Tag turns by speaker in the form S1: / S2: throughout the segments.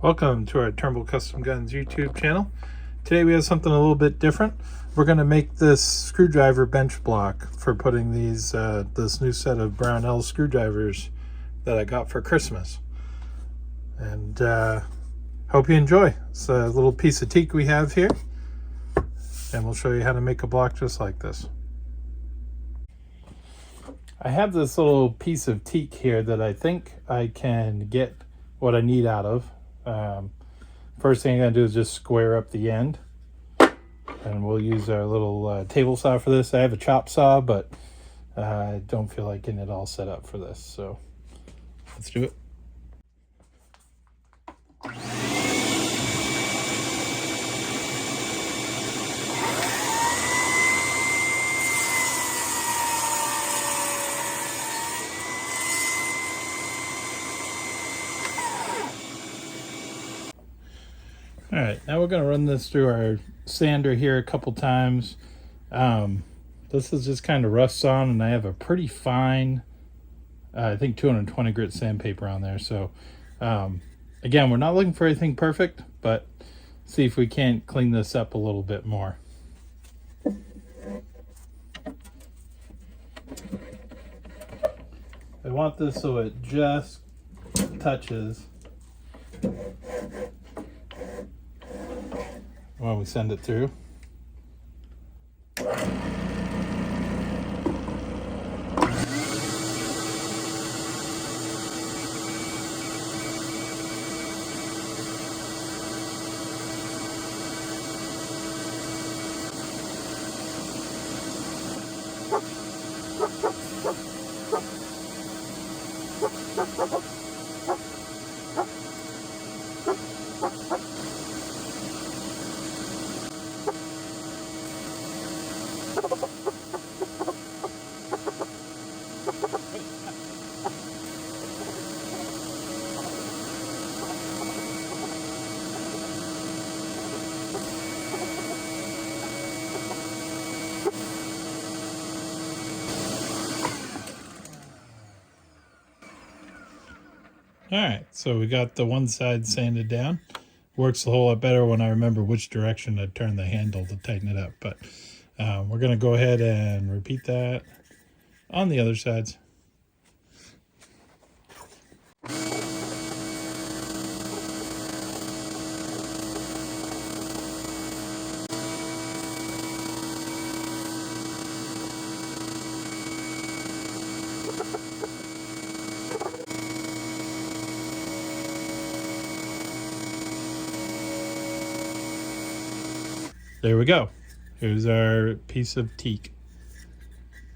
S1: Welcome to our Turnbull Custom Guns YouTube channel. Today we have something a little bit different. We're going to make this screwdriver bench block for putting these this new set of Brownell screwdrivers that I got for Christmas. And hope you enjoy. It's a little piece of teak we have here, and we'll show you how to make a block just like this. I have this little piece of teak here that I think I can get what I need out of. First thing I'm going to do is just square up the end, and we'll use our little table saw for this. I have a chop saw, but I don't feel like getting it all set up for this, so let's do it. All right, now we're going to run this through our sander here a couple times. This is just kind of rust on, and I have a pretty fine, I think 220 grit sandpaper on there. So again, we're not looking for anything perfect, but see if we can't clean this up a little bit more. I want this so it just touches when we send it through. All right, so we got the one side sanded down. Works a whole lot better when I remember which direction to turn the handle to tighten it up. But we're going to go ahead and repeat that on the other sides. There we go. Here's our piece of teak.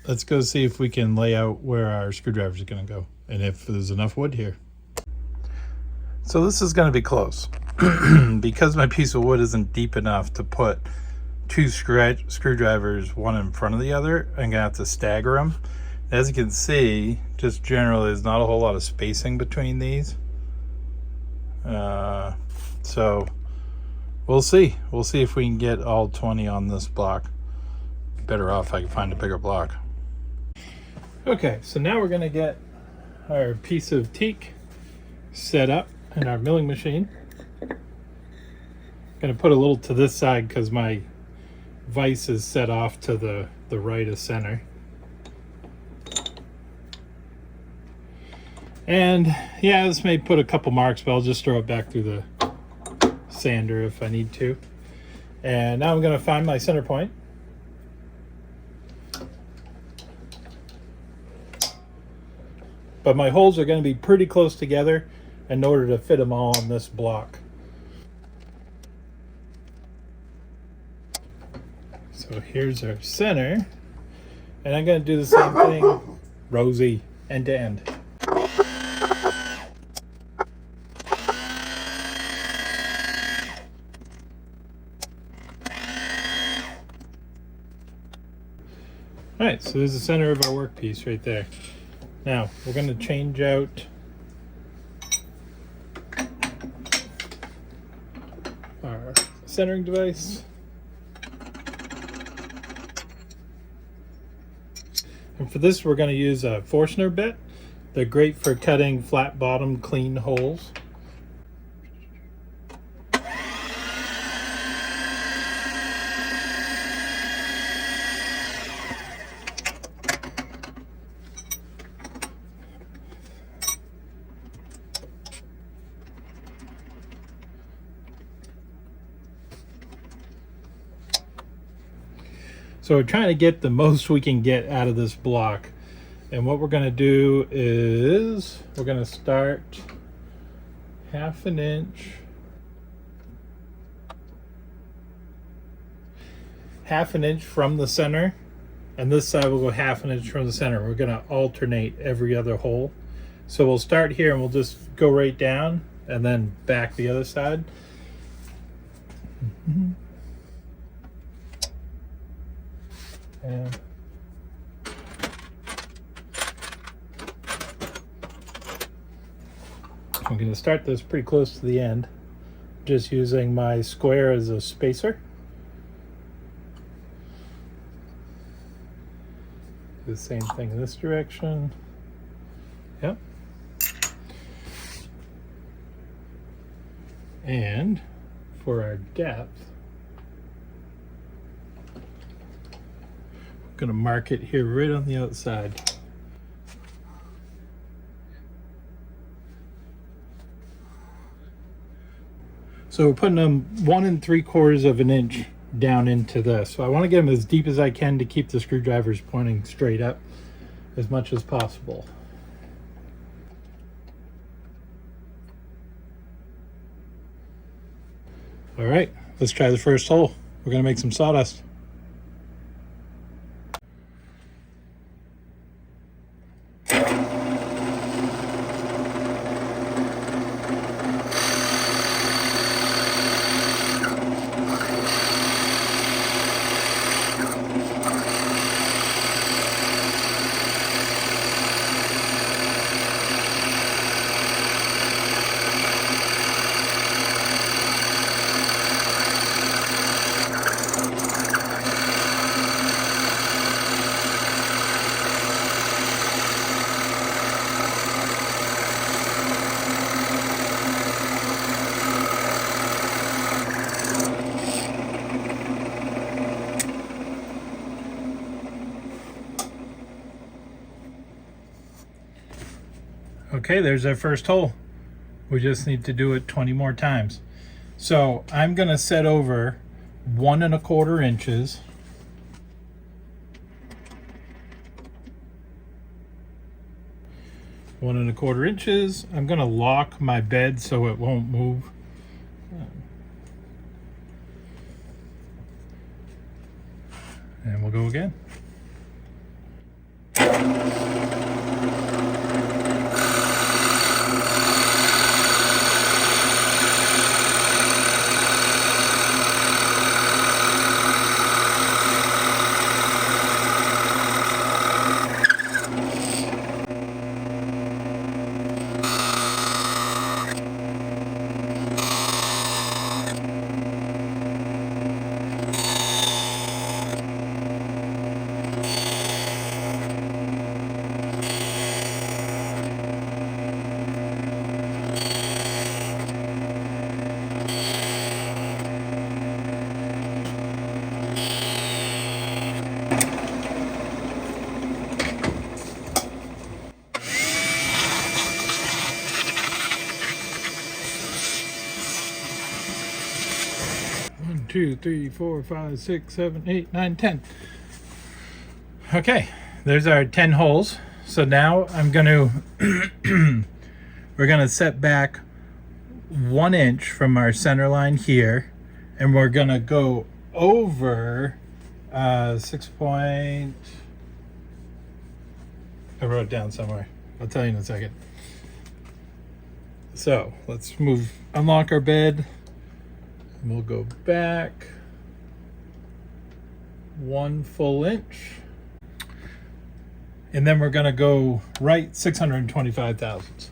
S1: Let's go see if we can lay out where our screwdriver is going to go and if there's enough wood here. So this is going to be close. Because my piece of wood isn't deep enough to put two screwdrivers one in front of the other, I'm going to have to stagger them. As you can see, just generally there's not a whole lot of spacing between these. So we'll see. We'll see if we can get all 20 on this block. Better off if I can find a bigger block. Okay, so now we're going to get our piece of teak set up in our milling machine. Going to put a little to this side because my vise is set off to the right of center. And yeah, this may put a couple marks, but I'll just throw it back through the sander if I need to. And now I'm going to find my center point. But my holes are going to be pretty close together in order to fit them all on this block. So here's our center, and I'm going to do the same thing, rosy, end to end. All right, so there's the center of our workpiece right there. Now, we're going to change out our centering device. And for this, we're going to use a Forstner bit. They're great for cutting flat bottom clean holes. So we're trying to get the most we can get out of this block. And what we're going to do is we're going to start 1/2 inch. 1/2 inch from the center, and this side will go 1/2 inch from the center. We're going to alternate every other hole. So we'll start here and we'll just go right down and then back the other side. And I'm going to start this pretty close to the end, just using my square as a spacer. Do the same thing in this direction. Yep. And for our depth, I'm going to mark it here right on the outside. So we're putting them 1 3/4 inch down into this. So I want to get them as deep as I can to keep the screwdrivers pointing straight up as much as possible. All right, let's try the first hole. We're going to make some sawdust. Okay, there's our first hole. We just need to do it 20 more times. So I'm going to set over 1 1/4 inches. One 1/4 inches. I'm going to lock my bed so it won't move. And we'll go again. Two, 3, 4, 5, 6, 7, 8, 9, 10. Okay, there's our 10 holes. So now I'm going to we're going to set back 1 inch from our center line here, and we're going to go over 6 point. I wrote it down somewhere. I'll tell you in a second. So let's unlock our bed. And we'll go back 1 full inch. And then we're going to go right 625 thousandths.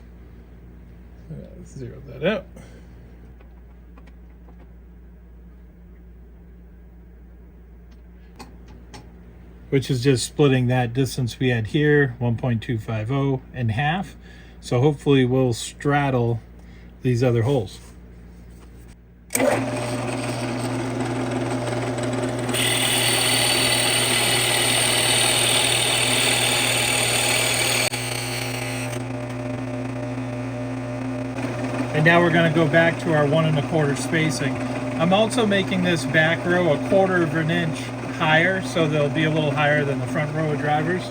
S1: Let's zero that out. Which is just splitting that distance we had here, 1.250 in half. So hopefully we'll straddle these other holes. And now we're going to go back to our 1 1/4 spacing. I'm also making this back row 1/4 inch higher, so they'll be a little higher than the front row of drivers.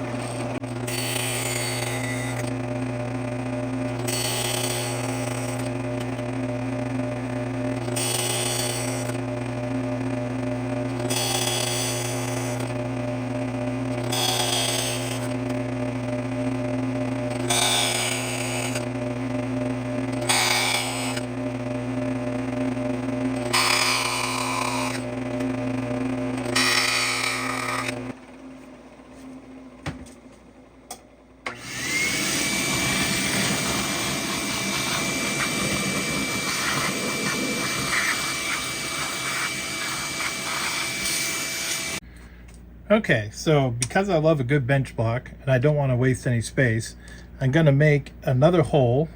S1: Okay, so because I love a good bench block and I don't want to waste any space, I'm going to make another hole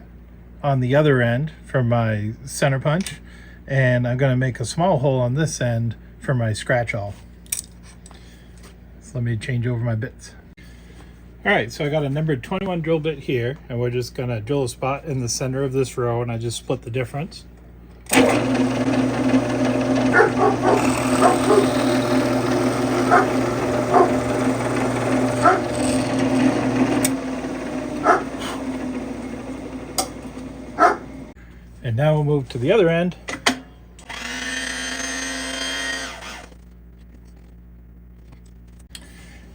S1: on the other end for my center punch, and I'm going to make a small hole on this end for my scratch awl. So let me change over my bits. All right, so I got a numbered 21 drill bit here, and we're just going to drill a spot in the center of this row, and I just split the difference. And now we'll move to the other end.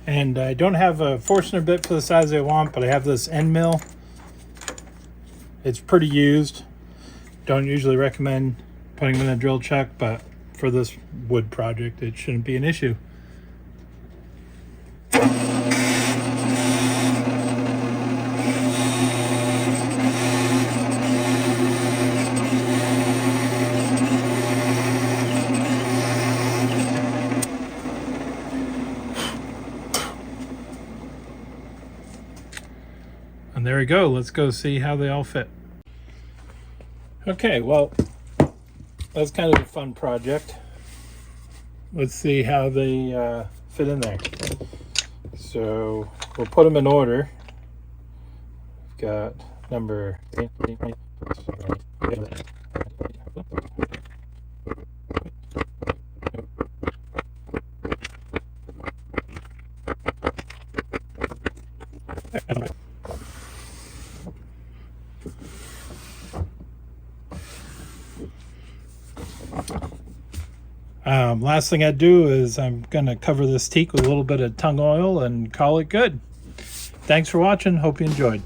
S1: And I don't have a Forstner bit for the size I want, but I have this end mill. It's pretty used. Don't usually recommend putting them in a drill chuck, but for this wood project, it shouldn't be an issue. And there we go. Let's go see how they all fit. Okay, well, that's kind of a fun project. Let's see how they fit in there. So we'll put them in order. We've got number last thing I do is I'm gonna cover this teak with a little bit of tung oil and call it good. Thanks for watching. Hope you enjoyed.